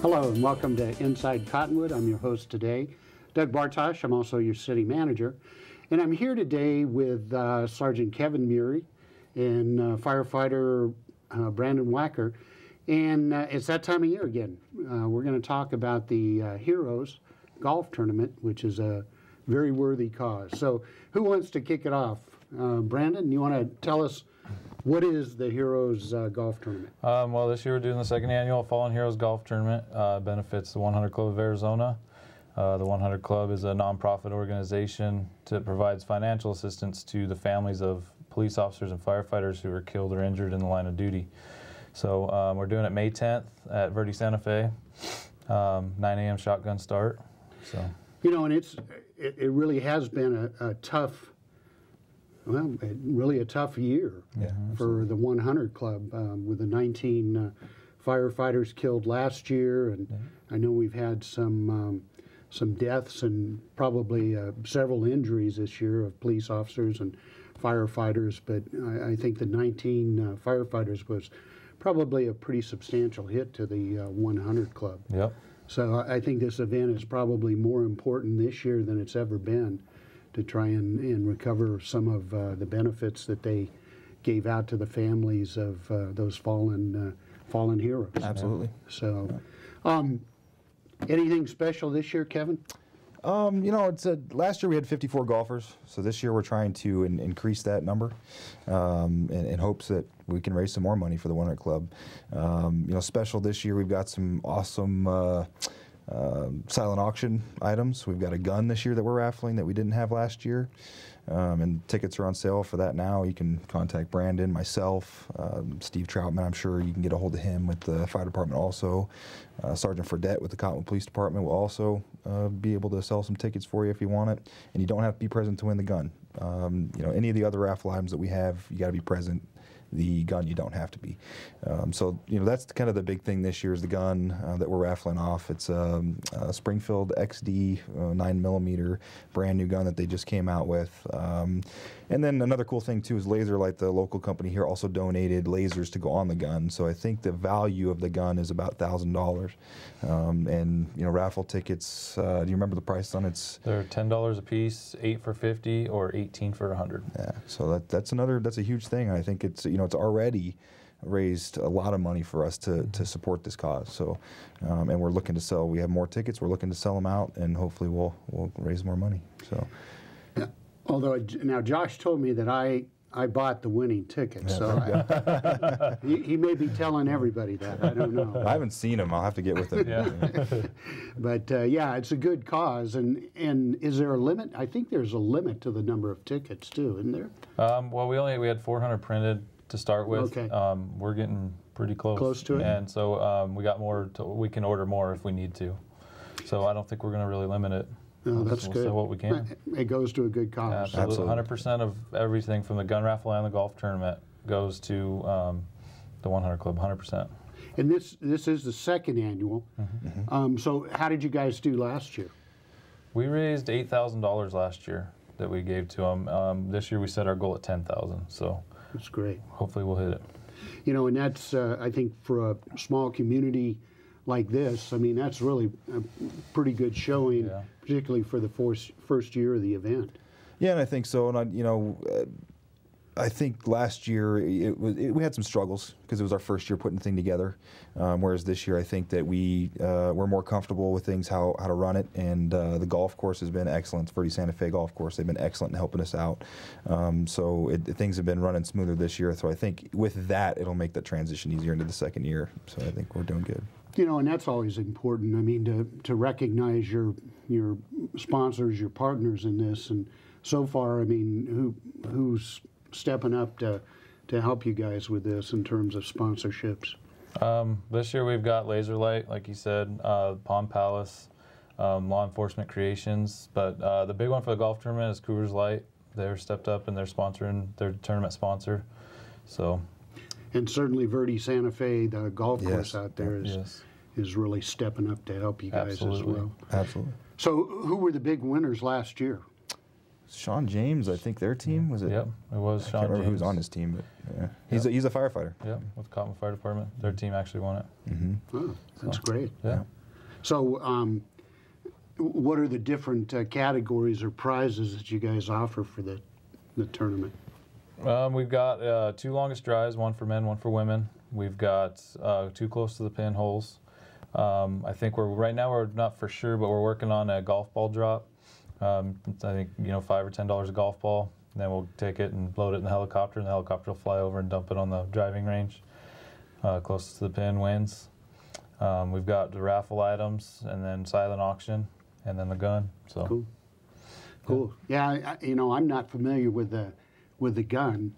Hello and welcome to Inside Cottonwood. I'm your host today, Doug Bartosh. I'm also your city manager. And I'm here today with Sergeant Kevin Murray and firefighter Brandon Wacker. And it's that time of year again. We're going to talk about the Heroes Golf Tournament, which is a very worthy cause. So who wants to kick it off? Brandon, you want to tell us what is the Heroes Golf Tournament? Well, this year we're doing the second annual Fallen Heroes Golf Tournament. Benefits the 100 Club of Arizona. The 100 Club is a nonprofit organization that provides financial assistance to the families of police officers and firefighters who were killed or injured in the line of duty. So we're doing it May 10th at Verde Santa Fe, 9 a.m. shotgun start. So you know, and it really has been a tough. Well, really a tough year for the 100 Club with the 19 firefighters killed last year, and I know we've had some deaths and probably several injuries this year of police officers and firefighters. But I think the 19 firefighters was probably a pretty substantial hit to the 100 Club. Yep. So I think this event is probably more important this year than it's ever been, to try and recover some of the benefits that they gave out to the families of those fallen heroes. Absolutely. So, anything special this year, Kevin? You know, last year we had 54 golfers, so this year we're trying to increase that number in hopes that we can raise some more money for the 100 Club. You know, special this year we've got some awesome silent auction items. We've got a gun this year that we're raffling that we didn't have last year, and tickets are on sale for that now. You can contact Brandon, myself, Steve Troutman. I'm sure you can get a hold of him with the fire department also. Sergeant Fredette with the Cottonwood Police Department will also be able to sell some tickets for you if you want it, and you don't have to be present to win the gun. You know, any of the other raffle items that we have, you got to be present. The gun, you don't have to be. So, you know, that's kind of the big thing this year is the gun that we're raffling off. It's a Springfield XD 9mm brand new gun that they just came out with. And then another cool thing too is Laserlight, the local company here, also donated lasers to go on the gun. So I think the value of the gun is about $1,000. And you know, raffle tickets. Do you remember the price on it? they're $10 a piece, 8 for 50 or 18 for 100. Yeah. So that's a huge thing. I think it's, you know, it's already raised a lot of money for us to support this cause. So, and we're looking to sell. We have more tickets. We're looking to sell them out, and hopefully we'll raise more money. So. Yeah. Although now Josh told me that I bought the winning ticket, so he may be telling everybody that. I don't know. I haven't seen him. I'll have to get with him. Yeah. But yeah, it's a good cause. And is there a limit? I think there's a limit to the number of tickets too, isn't there? Well, we had 400 printed to start with. Okay. We're getting pretty close. Close to it? And so we got more. We can order more if we need to. So I don't think we're going to really limit it. No, that's we'll good. sell what we can. It goes to a good cause. Absolutely. 100% of everything from the gun raffle and the golf tournament goes to the 100 Club, 100%. And this is the second annual. So how did you guys do last year? We raised $8,000 last year that we gave to them. This year we set our goal at $10,000. So that's great. Hopefully we'll hit it. You know, and that's I think for a small community like this, I mean, that's really a pretty good showing, particularly for the first year of the event. Yeah, and I think so. And you know, I think last year we had some struggles because it was our first year putting the thing together. Whereas this year, I think that we're more comfortable with things, how to run it, and the golf course has been excellent. Verde Santa Fe Golf Course, they've been excellent in helping us out. So things have been running smoother this year. So I think with that, it'll make that transition easier into the second year. So I think we're doing good. You know, and that's always important. I mean, to recognize your sponsors, your partners in this. And so far, I mean, who's stepping up to help you guys with this in terms of sponsorships? This year we've got Laserlight, like you said, Palm Palace, Law Enforcement Creations. But the big one for the golf tournament is Coors Light. They're stepped up and they're sponsoring, they're tournament sponsor. So. And certainly Verde Santa Fe, the golf course out there, is really stepping up to help you guys as well. Absolutely. So who were the big winners last year? Sean James, I think their team was it. Yep, it was Sean James. I can't remember who was on his team, but yeah. He's a firefighter. Yep, with Cottonwood Fire Department. Their team actually won it. Oh, that's great. Yeah. So, what are the different categories or prizes that you guys offer for the tournament? We've got 2 longest drives, 1 for men, 1 for women. We've got 2 close to the pin holes. I think right now we're not for sure, but we're working on a golf ball drop. I think $5 or $10 a golf ball. And then we'll take it and load it in the helicopter, and the helicopter will fly over and dump it on the driving range. Closest to the pin wins. We've got the raffle items, and then silent auction, and then the gun. So cool. Yeah, I'm not familiar with the gun.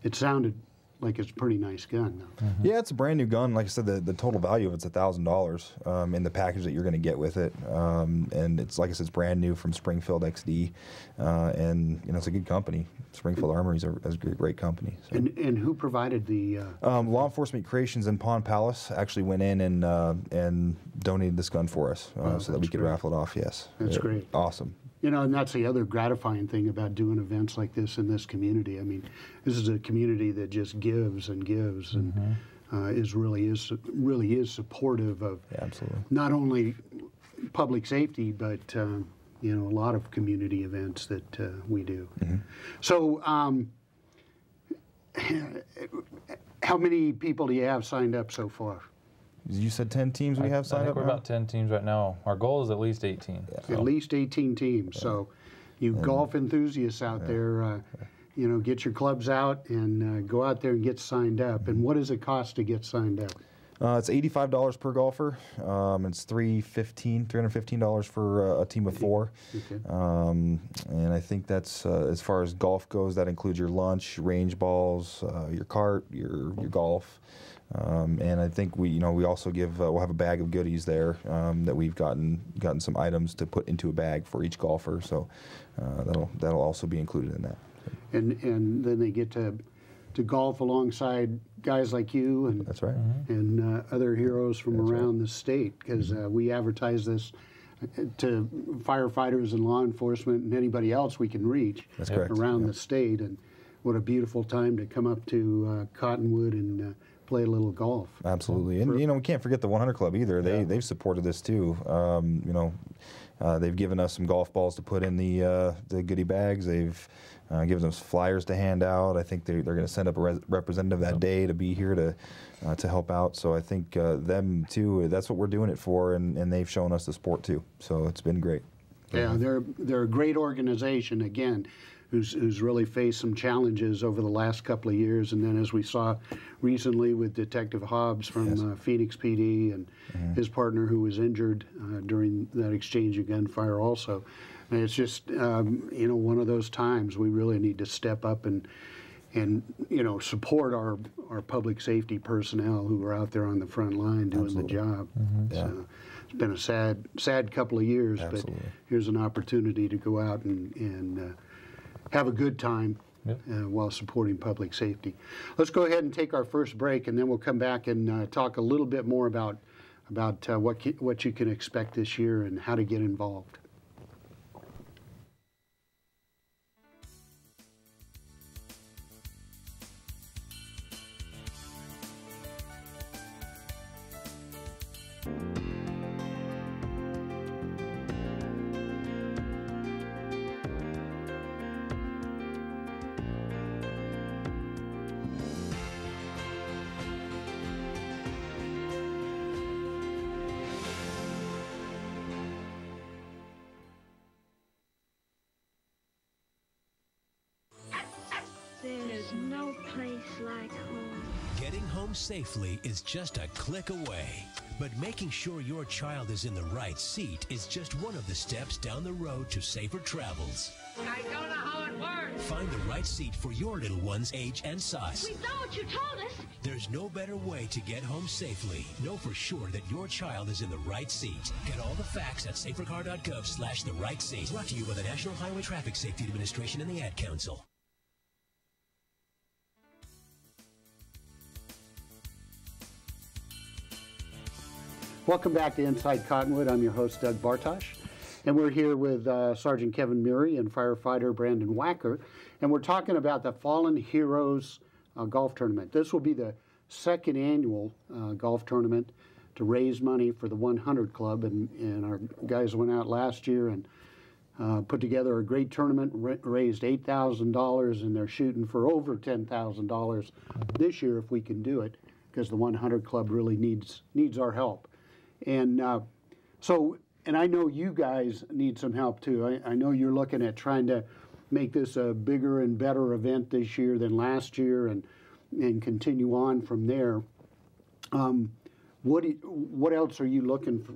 It sounded like it's a pretty nice gun, though. Yeah, it's a brand new gun. Like I said, the total value of it's $1,000 in the package that you're going to get with it, and it's like I said, it's brand new from Springfield XD, and it's a good company. Springfield Armory is a great company. So. And who provided the? Law Enforcement Creations in Pond Palace actually went in and donated this gun for us so that we could raffle it off. Yes, that's great. Awesome. And that's the other gratifying thing about doing events like this in this community. I mean, this is a community that just gives and gives, and really is supportive of not only public safety, but a lot of community events that we do. So, how many people do you have signed up so far? You said 10 teams we have signed up? I think we're about 10 teams right now. Our goal is at least 18. Yeah. So. At least 18 teams. Yeah. So you golf enthusiasts out there, get your clubs out and go out there and get signed up. And what does it cost to get signed up? It's $85 per golfer. It's $315 for a team of 4. Okay. And I think that's, as far as golf goes, that includes your lunch, range balls, your cart, your golf. And I think we also give we'll have a bag of goodies there that we've gotten some items to put into a bag for each golfer. So that'll also be included in that. And then they get to golf alongside guys like you and that's right, and other heroes from around the state, because we advertise this to firefighters and law enforcement and anybody else we can reach around the state. And what a beautiful time to come up to Cottonwood and play a little golf. Absolutely. And we can't forget the 100 Club either. They've supported this too. They've given us some golf balls to put in the goodie bags. They've given us flyers to hand out. I think they're going to send up a representative that day to be here to help out. So I think them too, that's what we're doing it for, and they've shown us the support too. So it's been great. Yeah, they're a great organization, again, who's really faced some challenges over the last couple of years. And then as we saw recently with Detective Hobbs from Phoenix PD and his partner who was injured during that exchange of gunfire also. And it's just, one of those times we really need to step up and support our public safety personnel who are out there on the front line doing the job. So it's been a sad couple of years, but here's an opportunity to go out and have a good time while supporting public safety. Let's go ahead and take our first break, and then we'll come back and talk a little bit more about what you can expect this year and how to get involved. There's no place like home. Getting home safely is just a click away. But making sure your child is in the right seat is just one of the steps down the road to safer travels. I don't know how it works. Find the right seat for your little one's age and size. We've done what you told us. There's no better way to get home safely. Know for sure that your child is in the right seat. Get all the facts at safercar.gov/the right seat. Brought to you by the National Highway Traffic Safety Administration and the Ad Council. Welcome back to Inside Cottonwood. I'm your host, Doug Bartosh. And we're here with Sergeant Kevin Murray and firefighter Brandon Wacker, and we're talking about the Fallen Heroes Golf Tournament. This will be the second annual golf tournament to raise money for the 100 Club, and our guys went out last year and put together a great tournament, raised $8,000, and they're shooting for over $10,000 this year if we can do it, because the 100 Club really needs our help. And and I know you guys need some help too. I know you're looking at trying to make this a bigger and better event this year than last year, and continue on from there. What else are you looking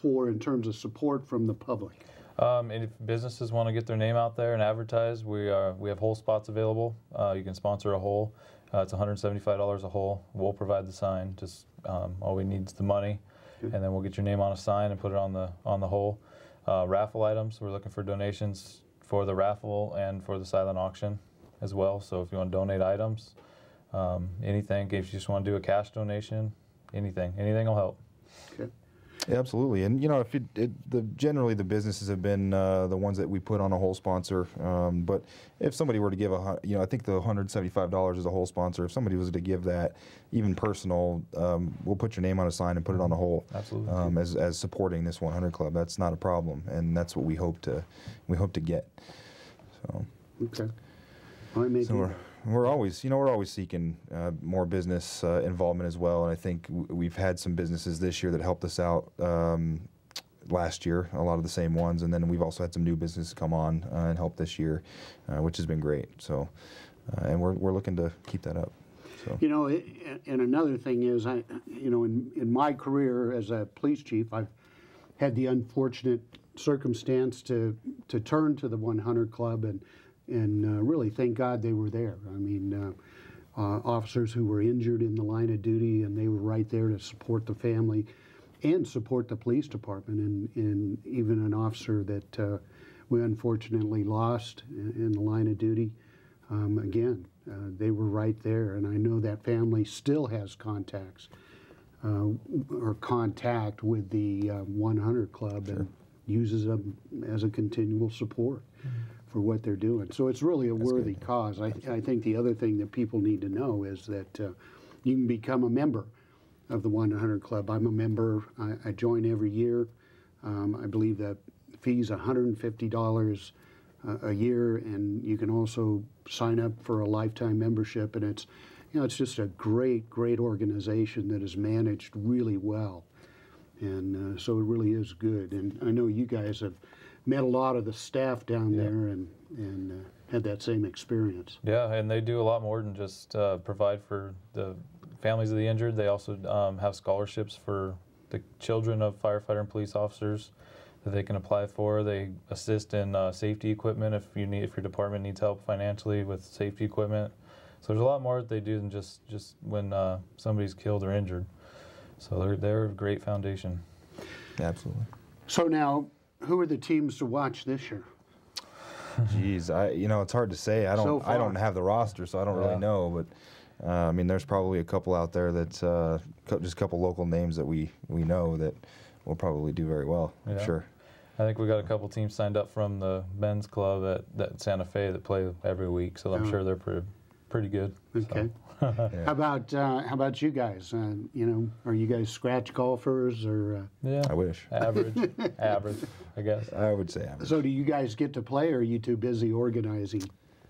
for in terms of support from the public? And if businesses want to get their name out there and advertise, we have hole spots available. You can sponsor a hole. It's $175 a hole. We'll provide the sign. Just all we need is the money, and then we'll get your name on a sign and put it on the hole. Raffle items. We're looking for donations for the raffle and for the silent auction as well. So if you want to donate items, anything. If you just want to do a cash donation, anything will help. Okay. Yeah, absolutely. And you know, if generally the businesses have been the ones that we put on a whole sponsor. But if somebody were to give I think the $175 is a whole sponsor. If somebody was to give that, even personal, we'll put your name on a sign and put it on a hole. Absolutely. As supporting this 100 Club, that's not a problem, and that's what we hope to get. So. Okay. So we're always seeking more business involvement as well, and I think we've had some businesses this year that helped us out last year, a lot of the same ones, and then we've also had some new businesses come on and help this year, which has been great. So, and we're looking to keep that up. So. You know, and another thing is, in my career as a police chief, I've had the unfortunate circumstance to turn to the 100 Club and really thank God they were there. I mean, officers who were injured in the line of duty, and they were right there to support the family and support the police department, and even an officer that we unfortunately lost in the line of duty. Again, they were right there, and I know that family still has contacts or contact with the 100 Club. Sure. And uses them as a continual support for what they're doing. So it's really a worthy cause. I think the other thing that people need to know is that you can become a member of the 100 Club. I'm a member. I join every year. I believe the fee's $150 a year, and you can also sign up for a lifetime membership. And it's just a great organization that is managed really well. And so it really is good. And I know you guys have met a lot of the staff down there and had that same experience. Yeah, and they do a lot more than just provide for the families of the injured. They also have scholarships for the children of firefighter and police officers that they can apply for. They assist in safety equipment if your department needs help financially with safety equipment. So there's a lot more that they do than just when somebody's killed or injured. So they're a great foundation. Absolutely. So now, who are the teams to watch this year? Geez, it's hard to say. I don't have the roster, so I don't really know. But I mean, there's probably a couple out there that just a couple local names that we know that will probably do very well. I'm sure. I think we got a couple teams signed up from the men's club at Santa Fe that play every week, so I'm sure they're pretty good. Okay. So. How about you guys? Are you guys scratch golfers or? Yeah, I wish. Average, I guess. I would say average. So do you guys get to play, or are you too busy organizing?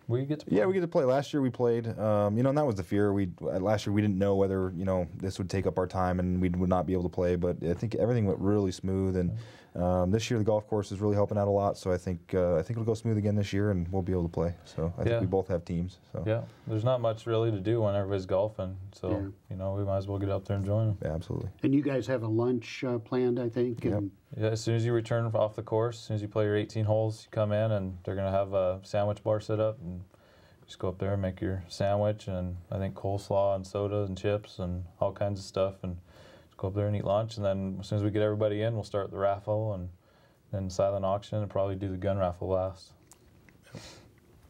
We get to play. Yeah, we get to play. Last year we played. And that was the fear. Last year we didn't know whether this would take up our time and we would not be able to play. But I think everything went really smooth, and this year the golf course is really helping out a lot. So I think it'll go smooth again this year, and we'll be able to play. So I think we both have teams. So yeah, there's not much really to do when everybody's golfing. So we might as well get up there and join them. Yeah, absolutely. And you guys have a lunch planned, I think. Yep. Yeah, as soon as you return off the course, as soon as you play your 18 holes, you come in and they're going to have a sandwich bar set up, and just go up there and make your sandwich, and I think coleslaw and soda and chips and all kinds of stuff, and just go up there and eat lunch. And then as soon as we get everybody in, we'll start the raffle and then silent auction and probably do the gun raffle last.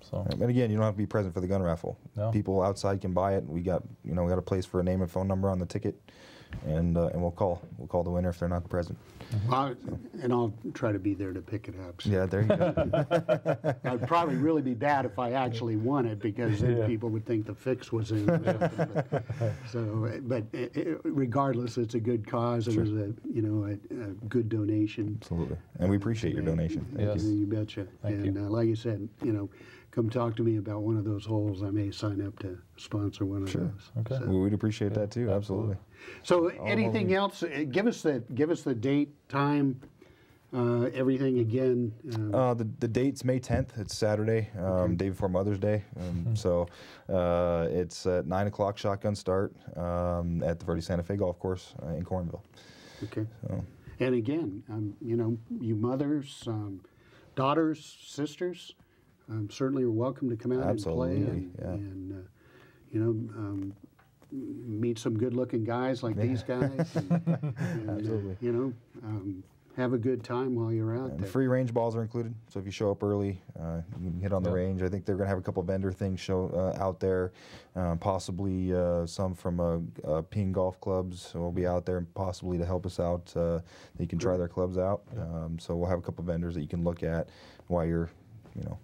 So. And again, you don't have to be present for the gun raffle. No. People outside can buy it. We got a place for a name and phone number on the ticket. and we'll call the winner if they're not present. And I'll try to be there to pick it up. So. Yeah, there you go. I'd probably really be bad if I actually won it, because then people would think the fix was in. But regardless, it's a good cause. It was a good donation. Absolutely, and we appreciate your donation. Yes. You betcha. Thank you. Like you said, come talk to me about one of those holes. I may sign up to sponsor one of those. Okay. Well, we'd appreciate that too. Absolutely. So anything else? Give us the date, time, everything again. The date's May 10th. It's Saturday, day before Mother's Day. So it's at 9 o'clock shotgun start at the Verde Santa Fe Golf Course in Cornville. Okay. So. And again, you mothers, daughters, sisters, certainly are welcome to come out Absolutely, and play and meet some good-looking guys like these guys. And, Absolutely. Have a good time while you're out there. Free range balls are included, so if you show up early, you can hit on the range. I think they're going to have a couple vendor things out there, possibly some from Ping Golf Clubs will be out there, possibly to help us out. You can try their clubs out. So we'll have a couple vendors that you can look at while you're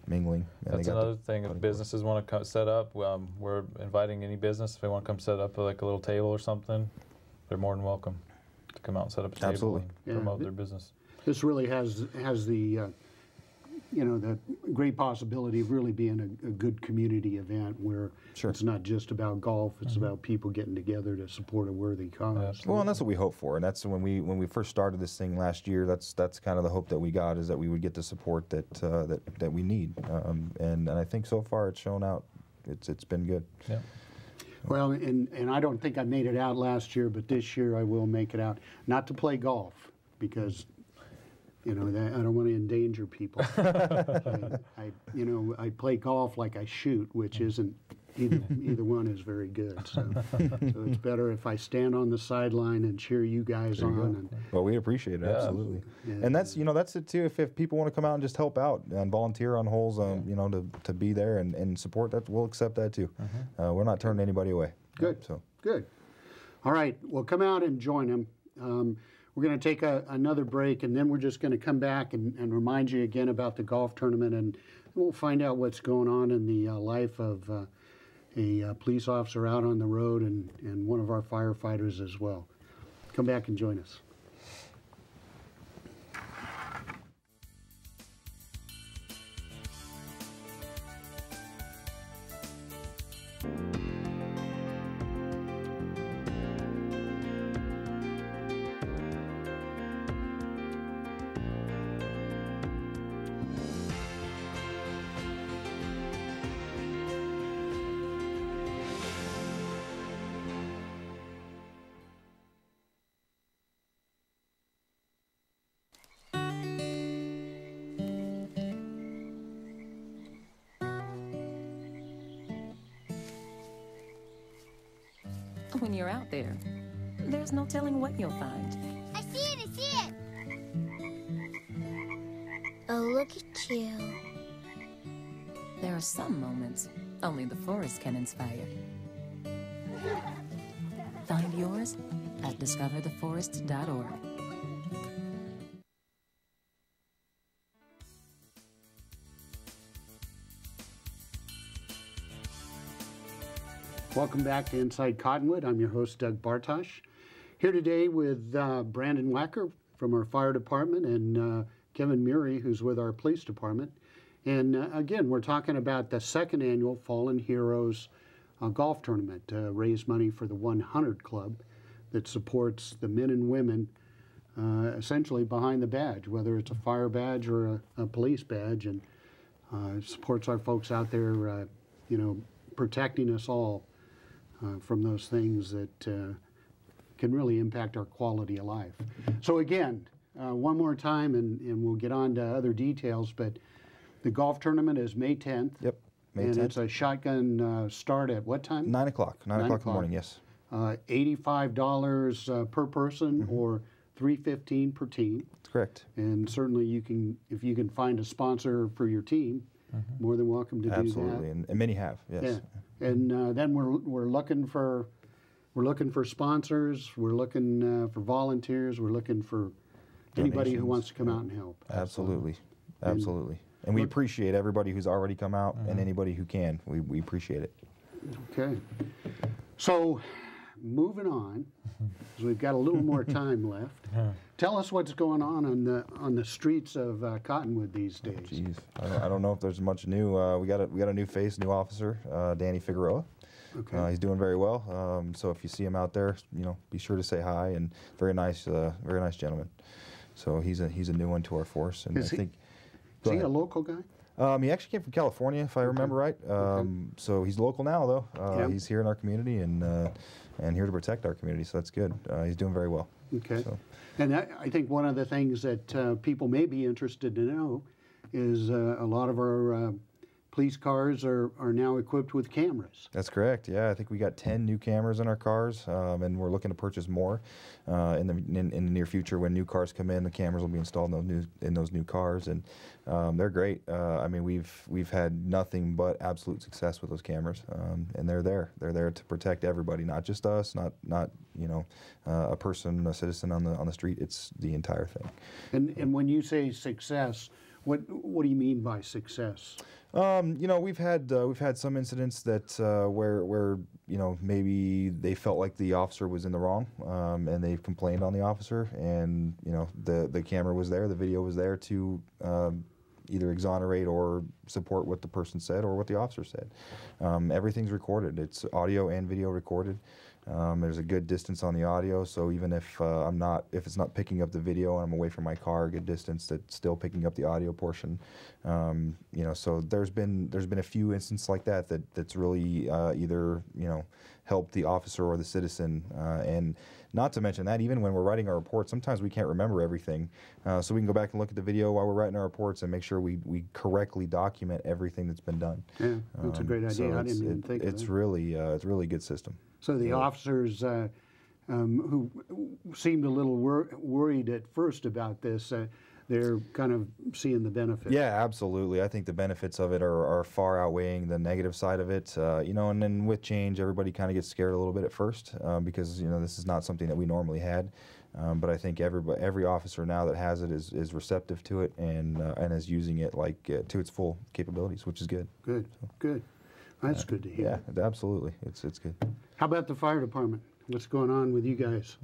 mingling. And That's another thing. If businesses want to set up, we're inviting any business. If they want to come set up like a little table or something, they're more than welcome to come out and set up a table and promote their business. This really has the the great possibility of really being a good community event where it's not just about golf, it's about people getting together to support a worthy cause. Well, and that's what we hope for, and that's when we first started this thing last year. That's kind of the hope that we got, is that we would get the support that we need, and I think so far it's shown out. It's been good. Yeah. Well, and I don't think I made it out last year, but this year I will make it out. Not to play golf, because I don't want to endanger people. I play golf like I shoot, which isn't either one is very good. So it's better if I stand on the sideline and cheer you guys on. Well, we appreciate it, absolutely. And that's that's it too. If people want to come out and just help out and volunteer on holes, to be there and support that, we'll accept that too. We're not turning anybody away. Good. So good. All right. Well, come out and join them. We're going to take another break, and then we're just going to come back and remind you again about the golf tournament, and we'll find out what's going on in the life of a police officer out on the road and one of our firefighters as well. Come back and join us. When you're out there, there's no telling what you'll find. I see it, I see it. Oh, look at you. There are some moments only the forest can inspire. Find yours at discovertheforest.org. Welcome back to Inside Cottonwood. I'm your host, Doug Bartosh. Here today with Brandon Wacker from our fire department and Kevin Murray, who's with our police department. And again, we're talking about the second annual Fallen Heroes golf tournament to raise money for the 100 Club that supports the men and women essentially behind the badge, whether it's a fire badge or a police badge, and supports our folks out there, protecting us all from those things that can really impact our quality of life. So again, one more time, and we'll get on to other details, but the golf tournament is May 10th. Yep, May 10th. And it's a shotgun start at what time? 9 o'clock. 9 o'clock in the morning, yes. $85 per person, or $315 per team. That's correct. And certainly if you can find a sponsor for your team, more than welcome to do that. Absolutely, and many have, yes. Yeah. And then we're looking for we're looking for sponsors. We're looking for volunteers. We're looking for anybody who Donations. wants to come out and help. Absolutely, absolutely. And we appreciate everybody who's already come out and anybody who can. We appreciate it. Okay. So, moving on, 'cause we've got a little more time left. Tell us what's going on the streets of Cottonwood these days. Jeez, I don't know if there's much new. We got a new face, new officer, Danny Figueroa. Okay. He's doing very well. So if you see him out there, be sure to say hi. And very nice gentleman. So he's a new one to our force. And Is he Go a ahead. local guy? He actually came from California, if I remember right. So he's local now, though. Yeah. He's here in our community and here to protect our community. So that's good. He's doing very well. Okay. So. And I think one of the things that people may be interested to know is a lot of our police cars are now equipped with cameras. That's correct. Yeah, I think we got 10 new cameras in our cars, and we're looking to purchase more in the near future. When new cars come in, the cameras will be installed in those new cars, and they're great. I mean, we've had nothing but absolute success with those cameras, and they're there. They're there to protect everybody, not just us, not a person, a citizen on the street. It's the entire thing. And when you say success, what do you mean by success? We've had some incidents that where maybe they felt like the officer was in the wrong, and they've complained on the officer, and the camera was there, the video was there to either exonerate or support what the person said or what the officer said. Everything's recorded. It's audio and video recorded. There's a good distance on the audio, so even if it's not picking up the video and I'm away from my car a good distance, that's still picking up the audio portion. So there's been a few instances like that's really either helped the officer or the citizen, and not to mention that even when we're writing our reports, sometimes we can't remember everything, so we can go back and look at the video while we're writing our reports and make sure we correctly document everything that's been done. Yeah, that's a great idea. So I didn't even think of it's that. really it's a really good system. So the officers who seemed a little worried at first about this, they're kind of seeing the benefit. Yeah, absolutely. I think the benefits of it are far outweighing the negative side of it. And then with change, everybody kind of gets scared a little bit at first because this is not something that we normally had. But I think every officer now that has it is receptive to it and is using it to its full capabilities, which is good. Good, good. That's good to hear. Yeah, absolutely. It's good. How about the fire department? What's going on with you guys?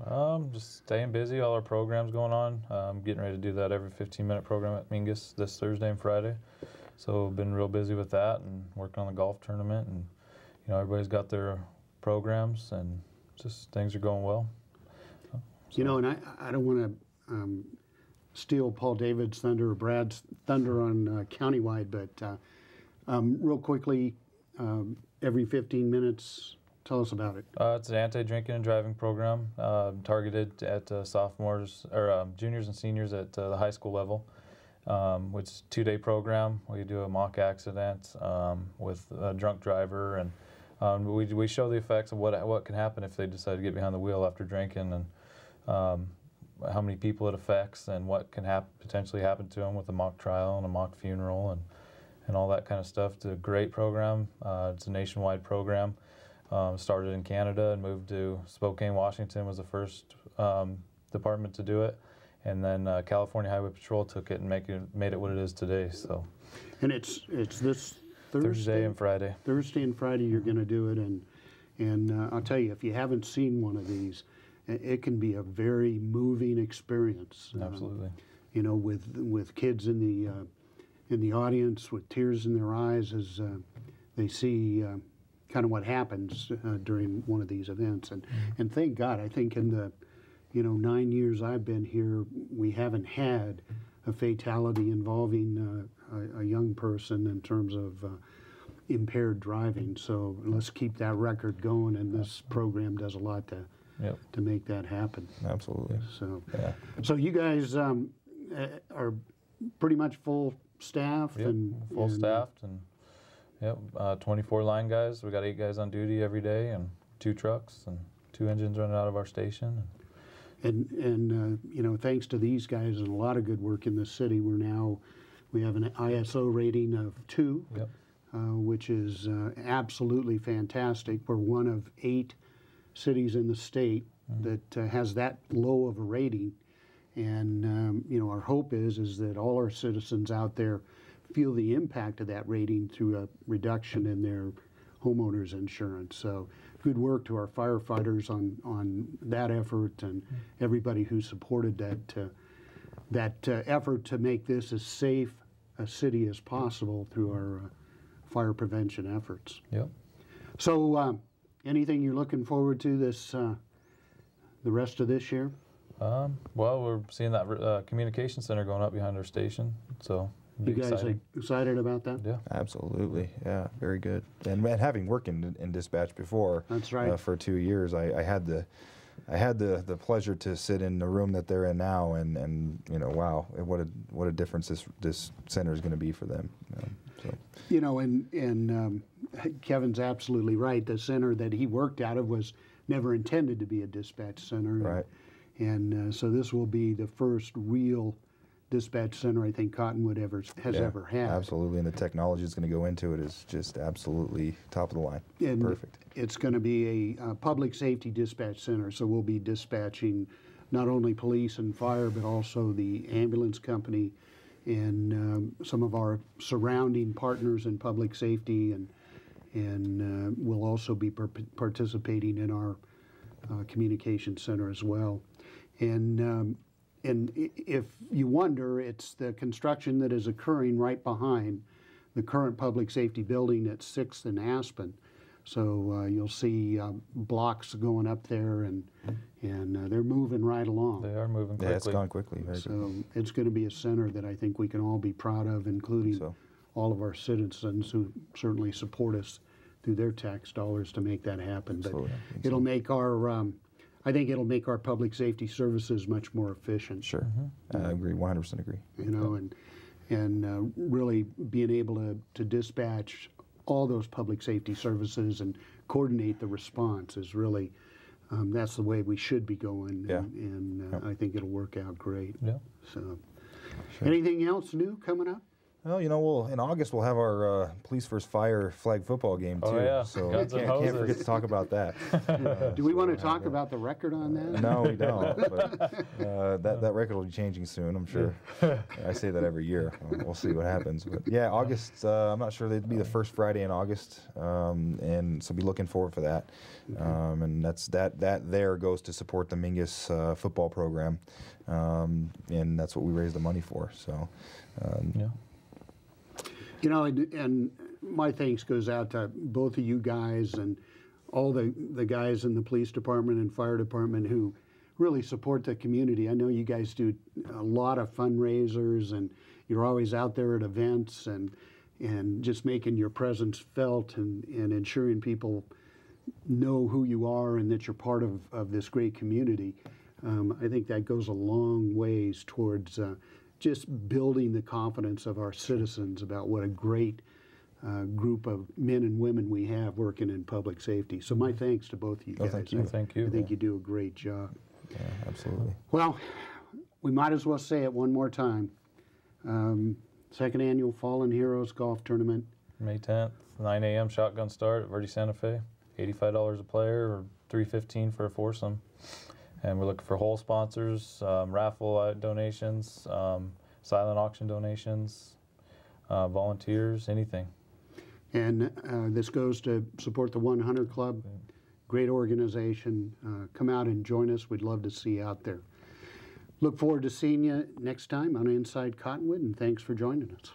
Just staying busy. All our programs going on. Getting ready to do that every 15-minute program at Mingus this Thursday and Friday. So been real busy with that and working on the golf tournament. And everybody's got their programs and just things are going well. And I don't want to steal Paul David's thunder or Brad's thunder on countywide, but real quickly, every 15 minutes, tell us about it. It's an anti-drinking and driving program targeted at sophomores or juniors and seniors at the high school level. Which is a 2-day program. We do a mock accident with a drunk driver, and we show the effects of what can happen if they decide to get behind the wheel after drinking, and how many people it affects, and what can potentially happen to them with a mock trial and a mock funeral, and all that kind of stuff. It's a great program. It's a nationwide program. Started in Canada and moved to Spokane, Washington was the first department to do it. And then California Highway Patrol took it and made it what it is today. So, and it's this Thursday and Friday. Thursday and Friday you're going to do it, and I'll tell you, if you haven't seen one of these, it can be a very moving experience. Absolutely. With kids in the audience with tears in their eyes as they see kind of what happens during one of these events, and thank God, I think in the 9 years I've been here, we haven't had a fatality involving a young person in terms of impaired driving. So let's keep that record going, and this program does a lot to make that happen. Absolutely. So, yeah. So you guys are pretty much full staffed and full staffed, and 24 line guys. We got 8 guys on duty every day, and 2 trucks and 2 engines running out of our station. And thanks to these guys and a lot of good work in the city, we have an ISO rating of 2, which is absolutely fantastic. We're one of 8 cities in the state that has that low of a rating. And you know, our hope is that all our citizens out there feel the impact of that rating through a reduction in their homeowners insurance. So good work to our firefighters on that effort, and everybody who supported that effort to make this as safe a city as possible through our fire prevention efforts. Yep. So anything you're looking forward to this the rest of this year? Well, we're seeing that communication center going up behind our station, so You guys exciting. excited about that? Yeah. Absolutely, yeah, very good. And having worked in dispatch before, That's right. For 2 years, I had the pleasure to sit in the room that they're in now, and you know, wow, what a difference this center is going to be for them. So. You know, and Kevin's absolutely right. The center that he worked out of was never intended to be a dispatch center. Right. And so this will be the first real dispatch center I think Cottonwood has ever had. Absolutely, and the technology that's going to go into it is just absolutely top of the line. And Perfect. it's going to be a public safety dispatch center, so we'll be dispatching not only police and fire, but also the ambulance company and some of our surrounding partners in public safety, and we'll also be participating in our communication center as well. And if you wonder, it's the construction that is occurring right behind the current public safety building at 6th and Aspen. So you'll see blocks going up there, and they're moving right along. They are moving quickly. Yeah, it's gone quickly. Very So good. it's going to be a center that I think we can all be proud of, including all of our citizens who certainly support us through their tax dollars to make that happen. But Absolutely. it'll make our I think it'll make our public safety services much more efficient. Sure, I agree, 100% agree. You know, and really being able to dispatch all those public safety services and coordinate the response is really that's the way we should be going. Yeah. And I think it'll work out great. Yeah. So, anything else new coming up? Well, you know, in August we'll have our Police vs. Fire flag football game too. Oh, yeah. So Guns and can't hoses. forget to talk about that. Do we want to talk about the record on that? No, we don't. But that record will be changing soon, I'm sure. I say that every year. We'll see what happens. But yeah, August. I'm not sure. It'd be the first Friday in August, and so be looking forward for that. And that there goes to support the Mingus football program, and that's what we raise the money for. So. Yeah. You know, and my thanks goes out to both of you guys and all the guys in the police department and fire department who really support the community. I know you guys do a lot of fundraisers, and you're always out there at events and just making your presence felt and ensuring people know who you are and that you're part of this great community. I think that goes a long ways towards just building the confidence of our citizens about what a great group of men and women we have working in public safety. So my thanks to both of you guys. Thank you. Thank you. I think you do a great job. Yeah, absolutely. Well, we might as well say it one more time. Second annual Fallen Heroes Golf Tournament. May 10th, 9 a.m. shotgun start at Verde Santa Fe. $85 a player or $315 for a foursome. And we're looking for hole sponsors, raffle donations, silent auction donations, volunteers, anything. And this goes to support the 100 Club. Great organization. Come out and join us. We'd love to see you out there. Look forward to seeing you next time on Inside Cottonwood, and thanks for joining us.